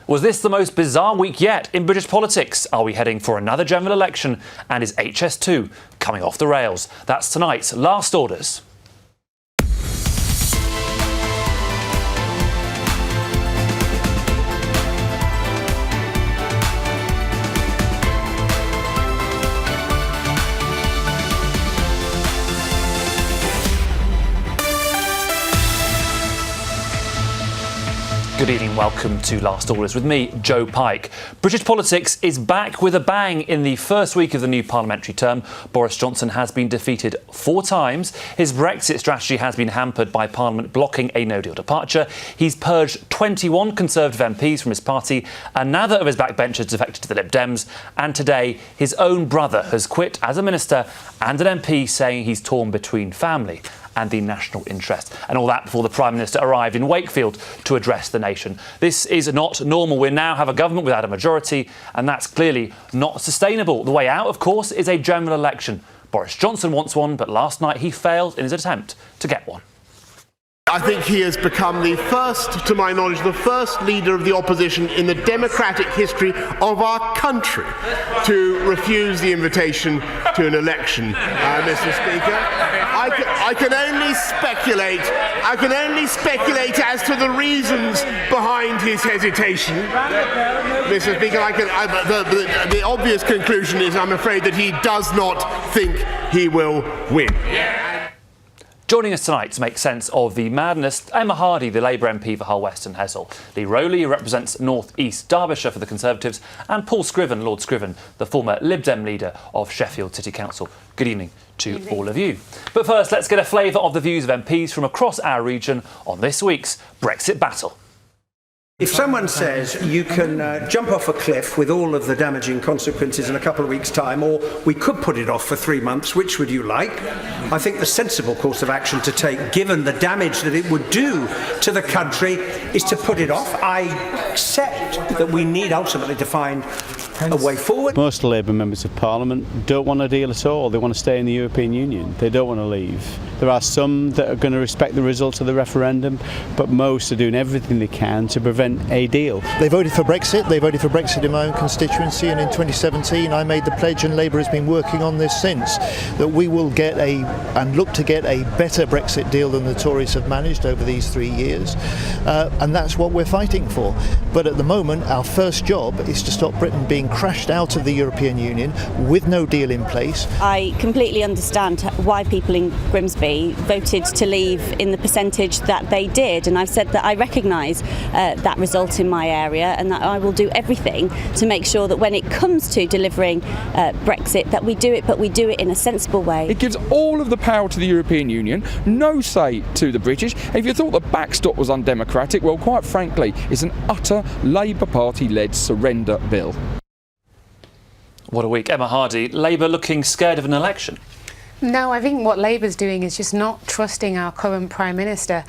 Was this the most bizarre week yet in British politics? Are we heading for another general election? And is HS2 coming off the rails? That's tonight's Last Orders. Good evening, welcome to Last Orders with me, Joe Pike. British politics is back with a bang in the first week of the new parliamentary term. Boris Johnson has been defeated 4 times. His Brexit strategy has been hampered by Parliament blocking a no-deal departure. He's purged 21 Conservative MPs from his party. Another of his backbenchers defected to the Lib Dems. And today, his own brother has quit as a minister and an MP, saying he's torn between family and the national interest. And all that before the Prime Minister arrived in Wakefield to address the nation. This is not normal. We now have a government without a majority, and that's clearly not sustainable. The way out, of course, is a general election. Boris Johnson wants one, but last night he failed in his attempt to get one. I think he has become the first, to my knowledge, the first leader of the opposition in the democratic history of our country to refuse the invitation to an election, Mr. Speaker. I can only speculate. I can only speculate as to the reasons behind his hesitation, Mr. Speaker. The obvious conclusion is, I'm afraid, that he does not think he will win. Joining us tonight to make sense of the madness, Emma Hardy, the Labour MP for Hull, West and Hessle, Lee Rowley, who represents North East Derbyshire for the Conservatives, and Paul Scriven, Lord Scriven, the former Lib Dem leader of Sheffield City Council. Good evening to all of you. But first, let's get a flavour of the views of MPs from across our region on this week's Brexit battle. If someone says you can jump off a cliff with all of the damaging consequences in a couple of weeks' time, or we could put it off for 3 months, which would you like? I think the sensible course of action to take, given the damage that it would do to the country, is to put it off. I accept that we need ultimately to find a way forward. Most Labour members of Parliament don't want a deal at all. They want to stay in the European Union. They don't want to leave. There are some that are going to respect the results of the referendum, but most are doing everything they can to prevent a deal. They voted for Brexit. They voted for Brexit in my own constituency, and in 2017 I made the pledge, and Labour has been working on this since, that we will get and look to get a better Brexit deal than the Tories have managed over these 3 years, and that's what we're fighting for. But at the moment, our first job is to stop Britain being crashed out of the European Union with no deal in place. I completely understand why people in Grimsby voted to leave in the percentage that they did, and I've said that I recognise that result in my area, and that I will do everything to make sure that when it comes to delivering Brexit, that we do it, but we do it in a sensible way. It gives all of the power to the European Union, no say to the British. If you thought the backstop was undemocratic, well, quite frankly, it's an utter Labour Party-led surrender bill. What a week. Emma Hardy, Labour looking scared of an election? No, I think what Labour's doing is just not trusting our current Prime Minister.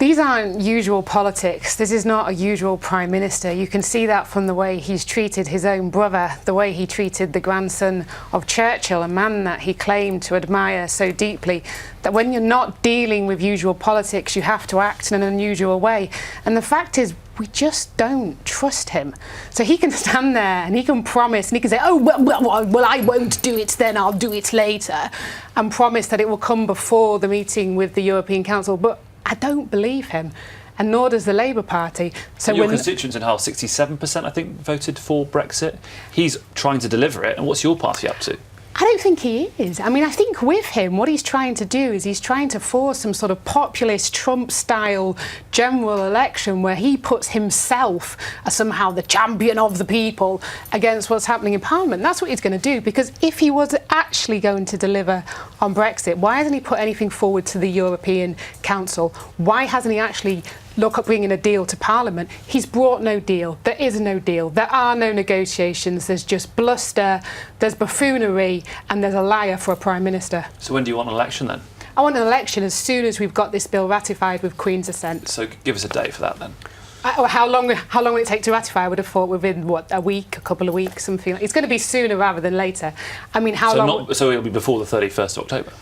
These aren't usual politics. This is not a usual Prime Minister. You can see that from the way he's treated his own brother, the way he treated the grandson of Churchill, a man that he claimed to admire so deeply, that when you're not dealing with usual politics, you have to act in an unusual way. And the fact is, we just don't trust him. So he can stand there and he can promise, and he can say, oh, well, I won't do it then, I'll do it later, and promise that it will come before the meeting with the European Council. But I don't believe him, and nor does the Labour Party. So your constituents in Hull, 67%, I think, voted for Brexit. He's trying to deliver it, and what's your party up to? I don't think he is. I mean, I think with him, what he's trying to do is he's trying to force some sort of populist Trump-style general election where he puts himself as somehow the champion of the people against what's happening in Parliament. That's what he's going to do, because if he was actually going to deliver on Brexit, why hasn't he put anything forward to the European Council? Why hasn't he actually look at bringing a deal to Parliament? He's brought no deal. There is no deal. There are no negotiations. There's just bluster, there's buffoonery, and there's a liar for a Prime Minister. So when do you want an election then? I want an election as soon as we've got this bill ratified with Queen's assent. So give us a date for that then. How long will it take to ratify? I would have thought within, what, a week, a couple of weeks, something. It's going to be sooner rather than later. I mean, how long? So it'll be before the 31st of October?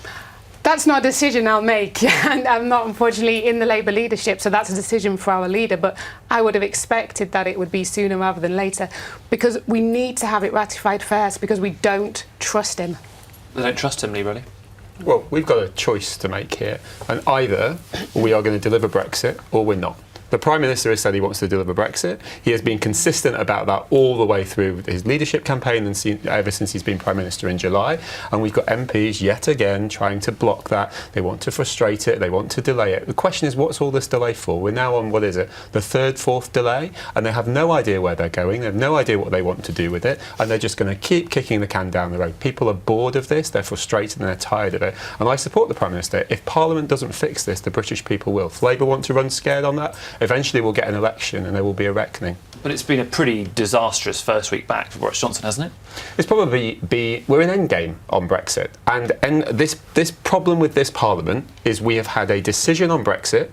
That's not a decision I'll make, and I'm not unfortunately in the Labour leadership, so that's a decision for our leader, but I would have expected that it would be sooner rather than later, because we need to have it ratified first, because we don't trust him. They don't trust him, Lee, really? Well, we've got a choice to make here, and either we are going to deliver Brexit or we're not. The Prime Minister has said he wants to deliver Brexit. He has been consistent about that all the way through his leadership campaign and ever since he's been Prime Minister in July. And we've got MPs yet again trying to block that. They want to frustrate it. They want to delay it. The question is, what's all this delay for? We're now on, what is it, the third, fourth delay? And they have no idea where they're going. They have no idea what they want to do with it. And they're just going to keep kicking the can down the road. People are bored of this. They're frustrated and they're tired of it. And I support the Prime Minister. If Parliament doesn't fix this, the British people will. If Labour want to run scared on that, eventually we'll get an election and there will be a reckoning. But it's been a pretty disastrous first week back for Boris Johnson, hasn't it? It's probably we're in endgame on Brexit, and this problem with this Parliament is we have had a decision on Brexit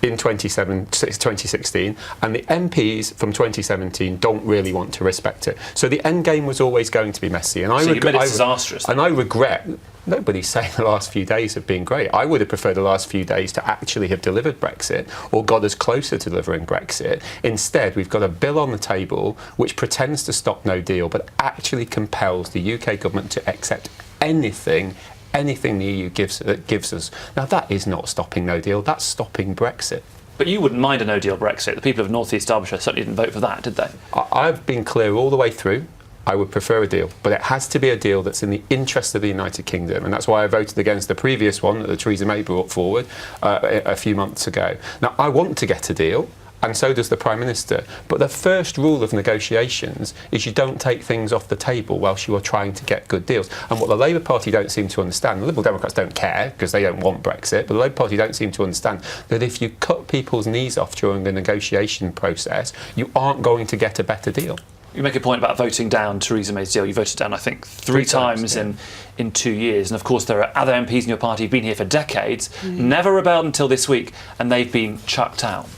in 2016, and the MPs from 2017 don't really want to respect it. So the end game was always going to be messy, and you made it disastrous. And I regret. Nobody's saying the last few days have been great. I would have preferred the last few days to actually have delivered Brexit or got us closer to delivering Brexit. Instead, we've got a bill on the table which pretends to stop no deal, but actually compels the UK government to accept anything the EU gives us. Now, that is not stopping no deal, that's stopping Brexit. But you wouldn't mind a no deal Brexit. The people of North East Derbyshire certainly didn't vote for that, did they? I've been clear all the way through. I would prefer a deal, but it has to be a deal that's in the interest of the United Kingdom, and that's why I voted against the previous one that Theresa May brought forward a few months ago. Now, I want to get a deal, and so does the Prime Minister, but the first rule of negotiations is you don't take things off the table whilst you are trying to get good deals. And what the Labour Party don't seem to understand, the Liberal Democrats don't care because they don't want Brexit, but the Labour Party don't seem to understand that if you cut people's knees off during the negotiation process, you aren't going to get a better deal. You make a point about voting down Theresa May's deal. You voted down, I think, three times in 2 years. And of course, there are other MPs in your party who've been here for decades, never rebelled until this week, and they've been chucked out.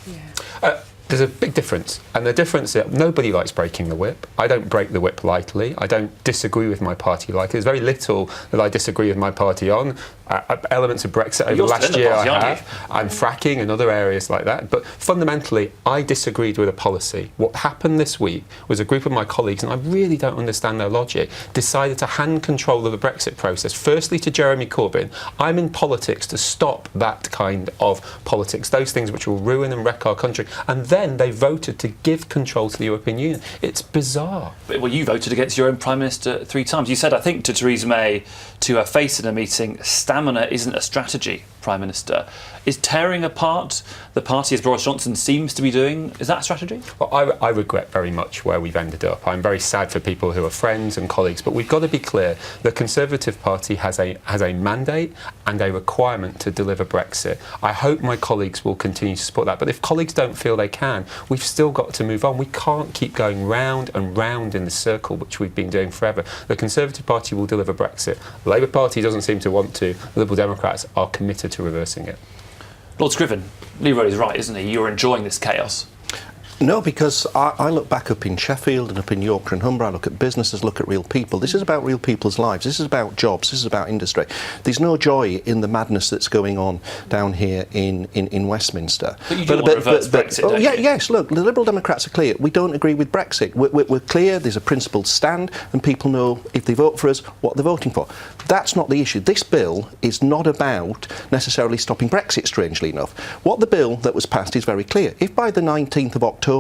There's a big difference, and the difference is nobody likes breaking the whip. I don't break the whip lightly. I don't disagree with my party lightly. There's very little that I disagree with my party on. Elements of Brexit over the last year I have, and fracking and other areas like that. But fundamentally, I disagreed with a policy. What happened this week was a group of my colleagues, and I really don't understand their logic, decided to hand control of the Brexit process, firstly to Jeremy Corbyn. I'm in politics to stop that kind of politics, those things which will ruin and wreck our country. And then they voted to give control to the European Union. It's bizarre. Well, you voted against your own Prime Minister 3 times. You said, I think, to Theresa May, to her face in a meeting, stamina isn't a strategy, Prime Minister. Is tearing apart the party, as Boris Johnson seems to be doing, is that a strategy? Well, I regret very much where we've ended up. I'm very sad for people who are friends and colleagues, but we've got to be clear. The Conservative Party has a mandate and a requirement to deliver Brexit. I hope my colleagues will continue to support that, but if colleagues don't feel they can, we've still got to move on. We can't keep going round and round in the circle, which we've been doing forever. The Conservative Party will deliver Brexit. The Labour Party doesn't seem to want to. The Liberal Democrats are committed to reversing it. Lord Scriven, Lee Rowley's right, isn't he? You're enjoying this chaos. No, because I look back up in Sheffield and up in Yorkshire and Humber, I look at businesses, look at real people. This is about real people's lives. This is about jobs. This is about industry. There's no joy in the madness that's going on down here in Westminster. But you do want to reverse Brexit, don't you? Yes, look, the Liberal Democrats are clear. We don't agree with Brexit. We're clear, there's a principled stand, and people know if they vote for us what they're voting for. That's not the issue. This bill is not about necessarily stopping Brexit, strangely enough. What the bill that was passed is very clear. If by the 19th of October,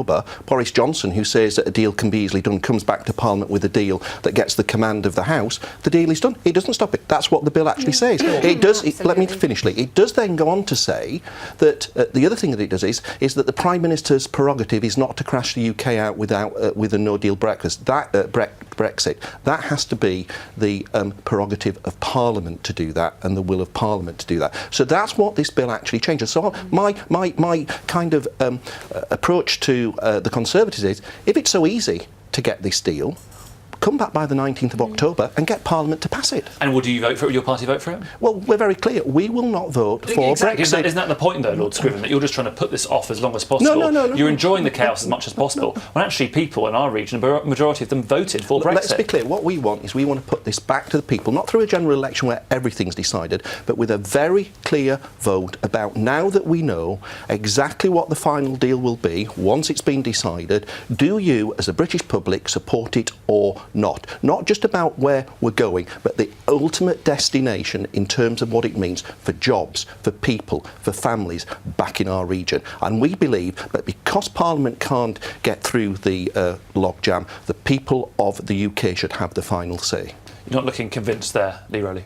Boris Johnson, who says that a deal can be easily done, comes back to Parliament with a deal that gets the command of the House, the deal is done. It doesn't stop it. That's what the bill actually says. It does. Let me finish, Lee. It does then go on to say that the other thing that it does is that the Prime Minister's prerogative is not to crash the UK out with a no-deal Brexit. That has to be the prerogative of Parliament to do that, and the will of Parliament to do that. So that's what this bill actually changes. So my kind of approach to the Conservatives is, if it's so easy to get this deal, come back by the 19th of October and get Parliament to pass it. And would you vote for it? Would your party vote for it? Well, we're very clear. We will not vote for exactly. Brexit. Isn't that the point, though, Lord Scriven, that you're just trying to put this off as long as possible? No. You're enjoying the chaos as much as possible. When actually people in our region, a majority of them voted for Brexit. Let's be clear. What we want is we want to put this back to the people, not through a general election where everything's decided, but with a very clear vote about, now that we know exactly what the final deal will be, once it's been decided, do you, as a British public, support it or not? Not just about where we're going, but the ultimate destination in terms of what it means for jobs, for people, for families back in our region. And we believe that because Parliament can't get through the logjam, the people of the UK should have the final say. You're not looking convinced there, Lee Rowley?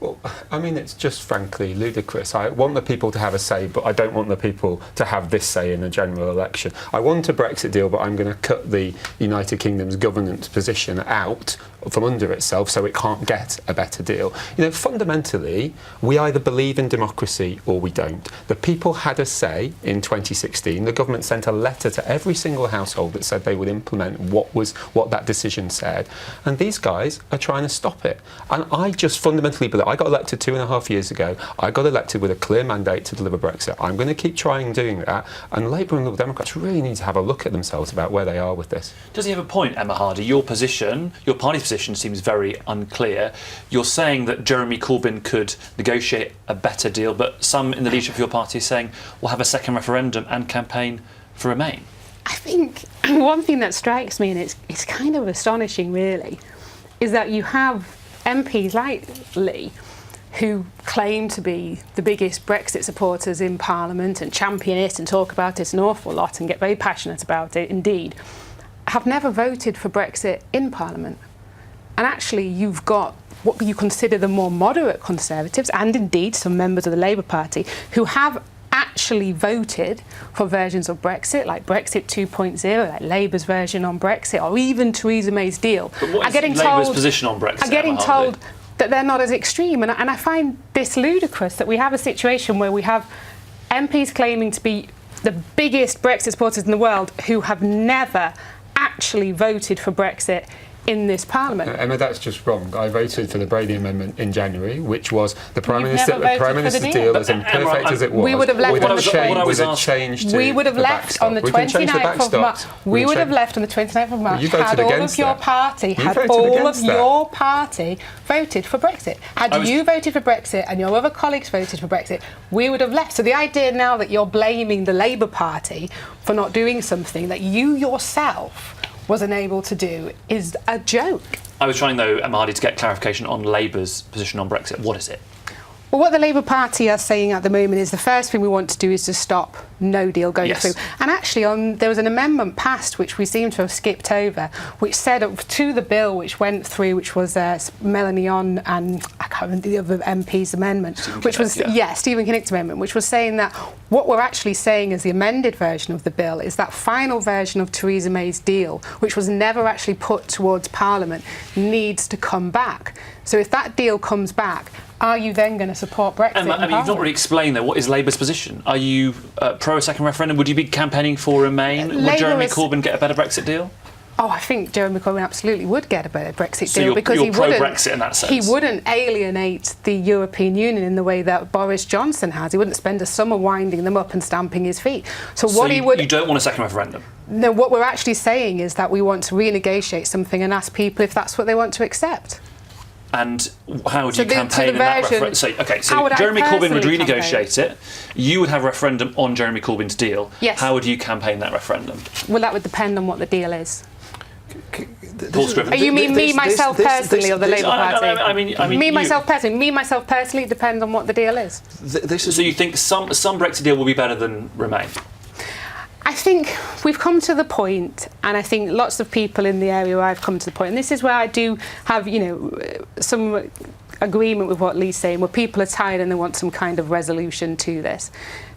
Well, I mean, it's just frankly ludicrous. I want the people to have a say, but I don't want the people to have this say in a general election. I want a Brexit deal, but I'm going to cut the United Kingdom's governance position out from under itself so it can't get a better deal. You know, fundamentally, we either believe in democracy or we don't. The people had a say in 2016. The government sent a letter to every single household that said they would implement what that decision said. And these guys are trying to stop it. And I just fundamentally believe, I got elected 2.5 years ago. I got elected with a clear mandate to deliver Brexit. I'm going to keep trying doing that. And Labour and Liberal Democrats really need to have a look at themselves about where they are with this. Does he have a point, Emma Hardy? Your position, your party's position seems very unclear. You're saying that Jeremy Corbyn could negotiate a better deal, but some in the leadership of your party are saying we'll have a second referendum and campaign for Remain. I think one thing that strikes me, and it's kind of astonishing really, is that you have MPs like Lee, who claim to be the biggest Brexit supporters in Parliament and champion it and talk about it an awful lot and get very passionate about it, indeed, have never voted for Brexit in Parliament. And actually you've got what you consider the more moderate Conservatives, and indeed some members of the Labour Party, who have actually voted for versions of Brexit, like Brexit 2.0, like Labour's version on Brexit, or even Theresa May's deal. But what is Labour's position on Brexit? I'm getting told that they're not as extreme, and I find this ludicrous that we have a situation where we have MPs claiming to be the biggest Brexit supporters in the world who have never actually voted for Brexit in this Parliament. Emma, that's just wrong. I voted for the Brady Amendment in January, which was the Prime Minister's deal as imperfect as it was. We would have left on the 29th of March. We would have left on the 29th of March had all of your party, voted for Brexit. Had you voted for Brexit and your other colleagues voted for Brexit, we would have left. So the idea now that you're blaming the Labour Party for not doing something that you yourself was unable to do is a joke. I was trying, though, Emma Hardy, to get clarification on Labour's position on Brexit. What is it? Well, what the Labour Party are saying at the moment is the first thing we want to do is to stop no deal going through. And actually, there was an amendment passed, which we seem to have skipped over, which said to the bill which went through, which was Melanie On and I can't remember the other MP's amendment, Stephen Kinnock's amendment, which was saying that what we're actually saying is the amended version of the bill is that final version of Theresa May's deal, which was never actually put towards Parliament, needs to come back. So if that deal comes back, are you then going to support Brexit? Emma, I mean, you've not really explained, though, what is Labour's position? Are you pro a second referendum? Would you be campaigning for Remain? Would Jeremy Corbyn get a better Brexit deal? Oh, I think Jeremy Corbyn absolutely would get a better Brexit deal, you're, because you're pro-Brexit in that sense. He wouldn't alienate the European Union in the way that Boris Johnson has. He wouldn't spend a summer winding them up and stamping his feet. So you don't want a second referendum? No, what we're actually saying is that we want to renegotiate something and ask people if that's what they want to accept. And how would you campaign in that referendum? So Jeremy Corbyn would renegotiate it. You would have a referendum on Jeremy Corbyn's deal. Yes. How would you campaign that referendum? Well, that would depend on what the deal is. Paul Scriven. You mean me, myself personally, or the Labour Party? I mean me, myself personally. Me, myself personally, depends on what the deal is. So you think some Brexit deal will be better than Remain? I think we've come to the point, and I think lots of people in the area where I've come to the point, and this is where I do have, some agreement with what Lee's saying, where people are tired and they want some kind of resolution to this.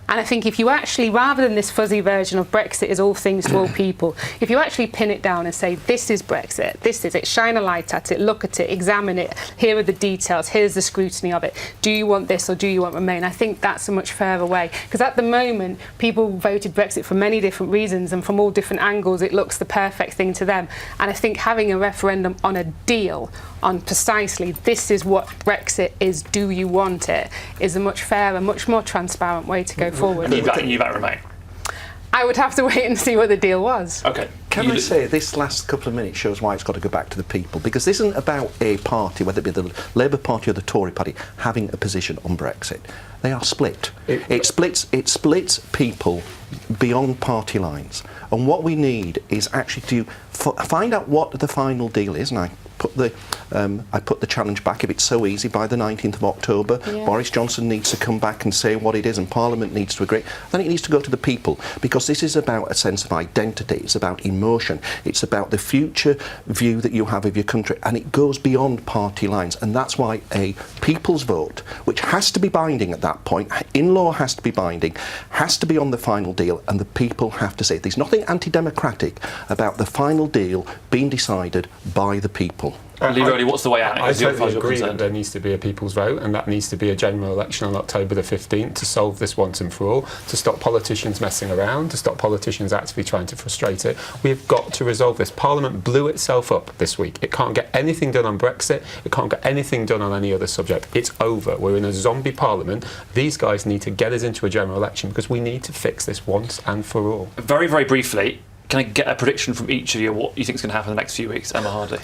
And I think if you actually, rather than this fuzzy version of Brexit is all things to all people, if you actually pin it down and say, this is Brexit, this is it, shine a light at it, look at it, examine it, here are the details, here's the scrutiny of it, do you want this or do you want Remain? I think that's a much fairer way. Because at the moment, people voted Brexit for many different reasons, and from all different angles, it looks the perfect thing to them. And I think having a referendum on a deal, on precisely this is what Brexit is, do you want it, is a much fairer, much more transparent way to go forward. You back Remain? I would have to wait and see what the deal was. OK. Can I say this last couple of minutes shows why it's got to go back to the people, because this isn't about a party, whether it be the Labour Party or the Tory Party, having a position on Brexit. They are split. It splits people beyond party lines. And what we need is actually to find out what the final deal is. And I put the challenge back. If it's so easy, by the 19th of October, Boris Johnson needs to come back and say what it is, and Parliament needs to agree. Then it needs to go to the people, because this is about a sense of identity. It's about emotion. It's about the future view that you have of your country, and it goes beyond party lines. And that's why a people's vote, which has to be binding at that point, in law has to be binding, has to be on the final deal, and the people have to say there's nothing anti-democratic about the final deal being decided by the people. Lee Rowley, what's the way out? I totally agree that there needs to be a people's vote, and that needs to be a general election on October the 15th to solve this once and for all, to stop politicians messing around, to stop politicians actively trying to frustrate it. We've got to resolve this. Parliament blew itself up this week. It can't get anything done on Brexit. It can't get anything done on any other subject. It's over. We're in a zombie Parliament. These guys need to get us into a general election, because we need to fix this once and for all. Very, very briefly, can I get a prediction from each of you what you think is going to happen in the next few weeks? Emma Hardy.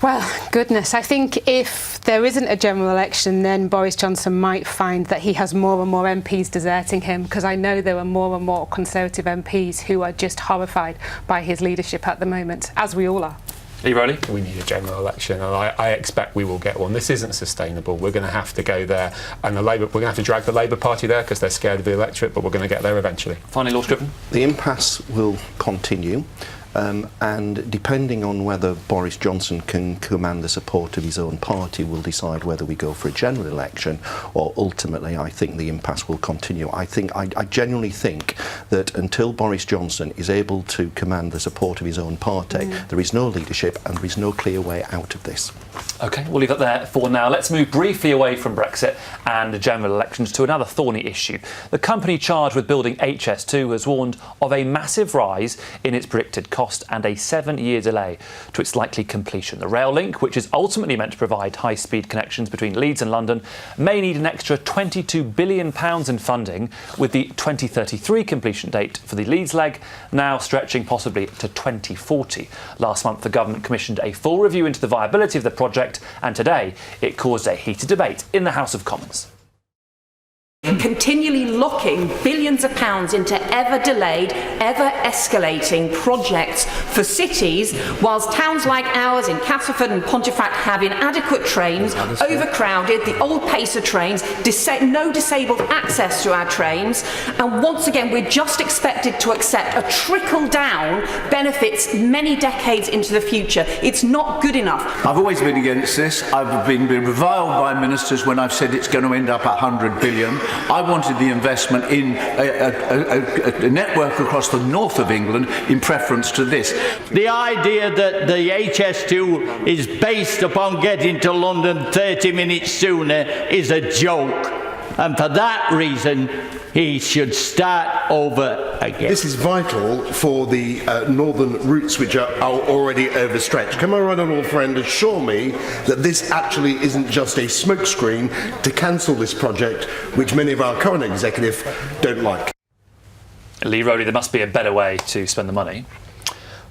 Well, goodness, I think if there isn't a general election, then Boris Johnson might find that he has more and more MPs deserting him, because I know there are more and more Conservative MPs who are just horrified by his leadership at the moment, as we all are. Lee Rowley? We need a general election, and I expect we will get one. This isn't sustainable. We're going to have to go there, and we're going to have to drag the Labour Party there because they're scared of the electorate, but we're going to get there eventually. Finally, Lord Scriven? The impasse will continue. And depending on whether Boris Johnson can command the support of his own party, will decide whether we go for a general election, or ultimately I think the impasse will continue. I genuinely think that until Boris Johnson is able to command the support of his own party, there is no leadership and there is no clear way out of this. OK, we'll leave that there for now. Let's move briefly away from Brexit and general elections to another thorny issue. The company charged with building HS2 has warned of a massive rise in its predicted cost and a 7-year delay to its likely completion. The rail link, which is ultimately meant to provide high-speed connections between Leeds and London, may need an extra £22 billion in funding, with the 2033 completion date for the Leeds leg now stretching possibly to 2040. Last month, the government commissioned a full review into the viability of the project, and today it caused a heated debate in the House of Commons. Continually locking billions of pounds into ever-delayed, ever-escalating projects for cities, whilst towns like ours in Castleford and Pontefract have inadequate trains, overcrowded, the old pacer trains, no disabled access to our trains, and once again we're just expected to accept a trickle-down benefits many decades into the future. It's not good enough. I've always been against this. I've been reviled by ministers when I've said it's going to end up at 100 billion. I wanted the investment in a network across the north of England in preference to this. The idea that the HS2 is based upon getting to London 30 minutes sooner is a joke, and for that reason he should start over again. This is vital for the northern routes, which are already overstretched. Can my right honourable friend assure me that this actually isn't just a smokescreen to cancel this project, which many of our current executive don't like? Lee Rowley, there must be a better way to spend the money.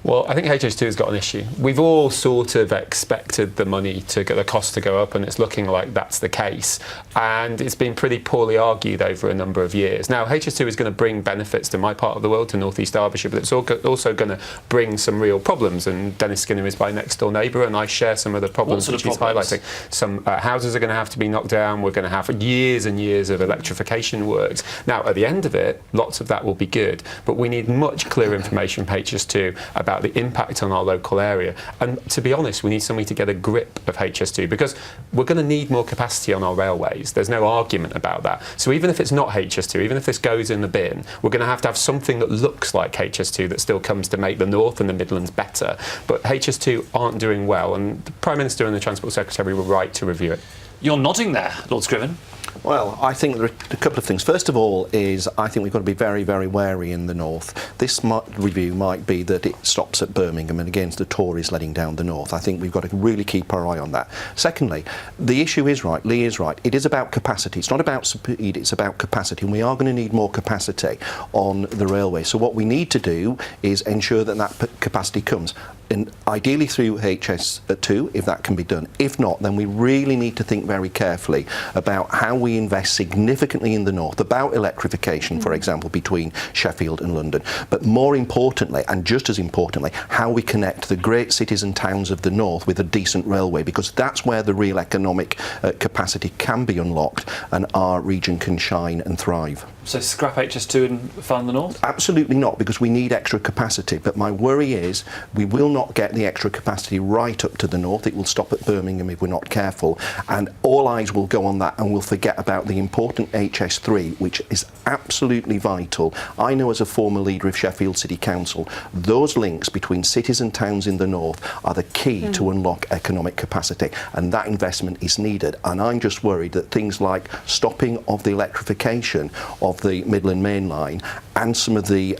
Well, I think HS2 has got an issue. We've all sort of expected the money to get the cost to go up, and it's looking like that's the case. And it's been pretty poorly argued over a number of years. Now, HS2 is going to bring benefits to my part of the world, to North East Derbyshire, but it's also going to bring some real problems. And Dennis Skinner is my next door neighbour, and I share some of the problems which he's highlighting. Some houses are going to have to be knocked down. We're going to have years and years of electrification works. Now, at the end of it, lots of that will be good, but we need much clearer information from HS2 about about the impact on our local area. And to be honest, we need somebody to get a grip of HS2, because we're going to need more capacity on our railways. There's no argument about that. So even if it's not HS2, even if this goes in the bin, we're going to have something that looks like HS2 that still comes to make the North and the Midlands better. But HS2 aren't doing well, and the Prime Minister and the Transport Secretary were right to review it. You're nodding there, Lord Scriven. Well, I think there are a couple of things. First of all is I think we've got to be very, very wary in the North. This review might be that it stops at Birmingham and against the Tories letting down the North. I think we've got to really keep our eye on that. Secondly, the issue is right, Lee is right, it is about capacity. It's not about speed, it's about capacity, and we are going to need more capacity on the railway. So what we need to do is ensure that that capacity comes. And ideally through HS2, if that can be done. If not, then we really need to think very carefully about how we invest significantly in the North, about electrification, for example, between Sheffield and London. But more importantly, and just as importantly, how we connect the great cities and towns of the North with a decent railway, because that's where the real economic capacity can be unlocked and our region can shine and thrive. So scrap HS2 and fund the North? Absolutely not, because we need extra capacity. But my worry is we will not get the extra capacity right up to the North. It will stop at Birmingham if we're not careful. And all eyes will go on that, and we'll forget about the important HS3, which is absolutely vital. I know as a former leader of Sheffield City Council, those links between cities and towns in the North are the key to unlock economic capacity. And that investment is needed. And I'm just worried that things like stopping of the electrification of the Midland Main Line and some of the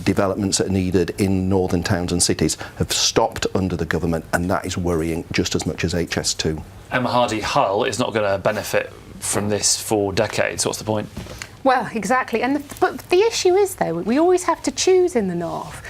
developments that are needed in northern towns and cities have stopped under the government, and that is worrying just as much as HS2. Emma Hardy, Hull is not going to benefit from this for decades. What's the point? Well, exactly. But the issue is, though, we always have to choose in the North.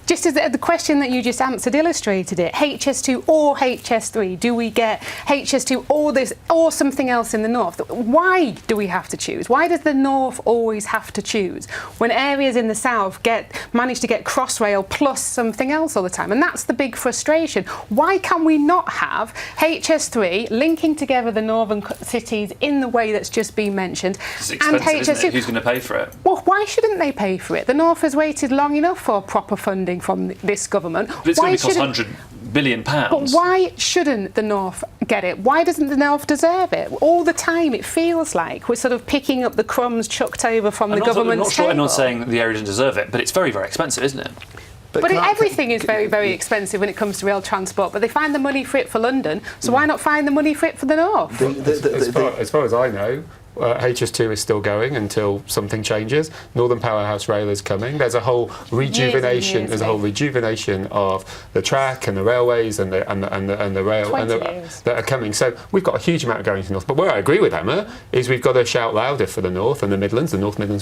Just as the question that you just answered illustrated it, HS2 or HS3, do we get HS2 or this or something else in the North? Why do we have to choose? Why does the North always have to choose when areas in the South manage to get Crossrail plus something else all the time? And that's the big frustration. Why can we not have HS3 linking together the northern cities in the way that's just been mentioned? It's expensive, and HS2, isn't it? Who's going to pay for it? Well, why shouldn't they pay for it? The North has waited long enough for proper funding from this government. But it's going to cost £100 billion. But why shouldn't the North get it? Why doesn't the North deserve it? All the time it feels like we're sort of picking up the crumbs chucked over from the government's table. I'm not saying that the area doesn't deserve it, but it's very, very expensive, isn't it? But everything is very, very expensive when it comes to rail transport. But they find the money for it for London, so why not find the money for it for the North? As far as I know, HS2 is still going until something changes. Northern Powerhouse Rail is coming. There's a whole rejuvenation. There's a whole rejuvenation of the track and the railways and the rail that are coming. So we've got a huge amount going to the North. But where I agree with Emma is we've got to shout louder for the North and the Midlands,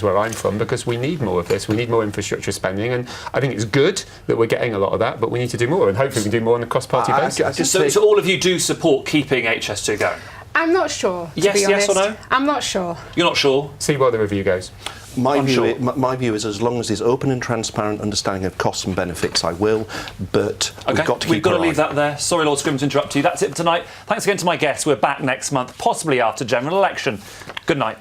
where I'm from, because we need more of this. We need more infrastructure spending, and I think it's good that we're getting a lot of that. But we need to do more, and hopefully we can do more on a cross-party basis. So all of you do support keeping HS2 going? I'm not sure. Yes or no? I'm not sure. You're not sure? See where the review goes. My view is as long as there's open and transparent understanding of costs and benefits, I will, but we've got to leave that there. Sorry, Lord Scriven, to interrupt you. That's it for tonight. Thanks again to my guests. We're back next month, possibly after general election. Good night.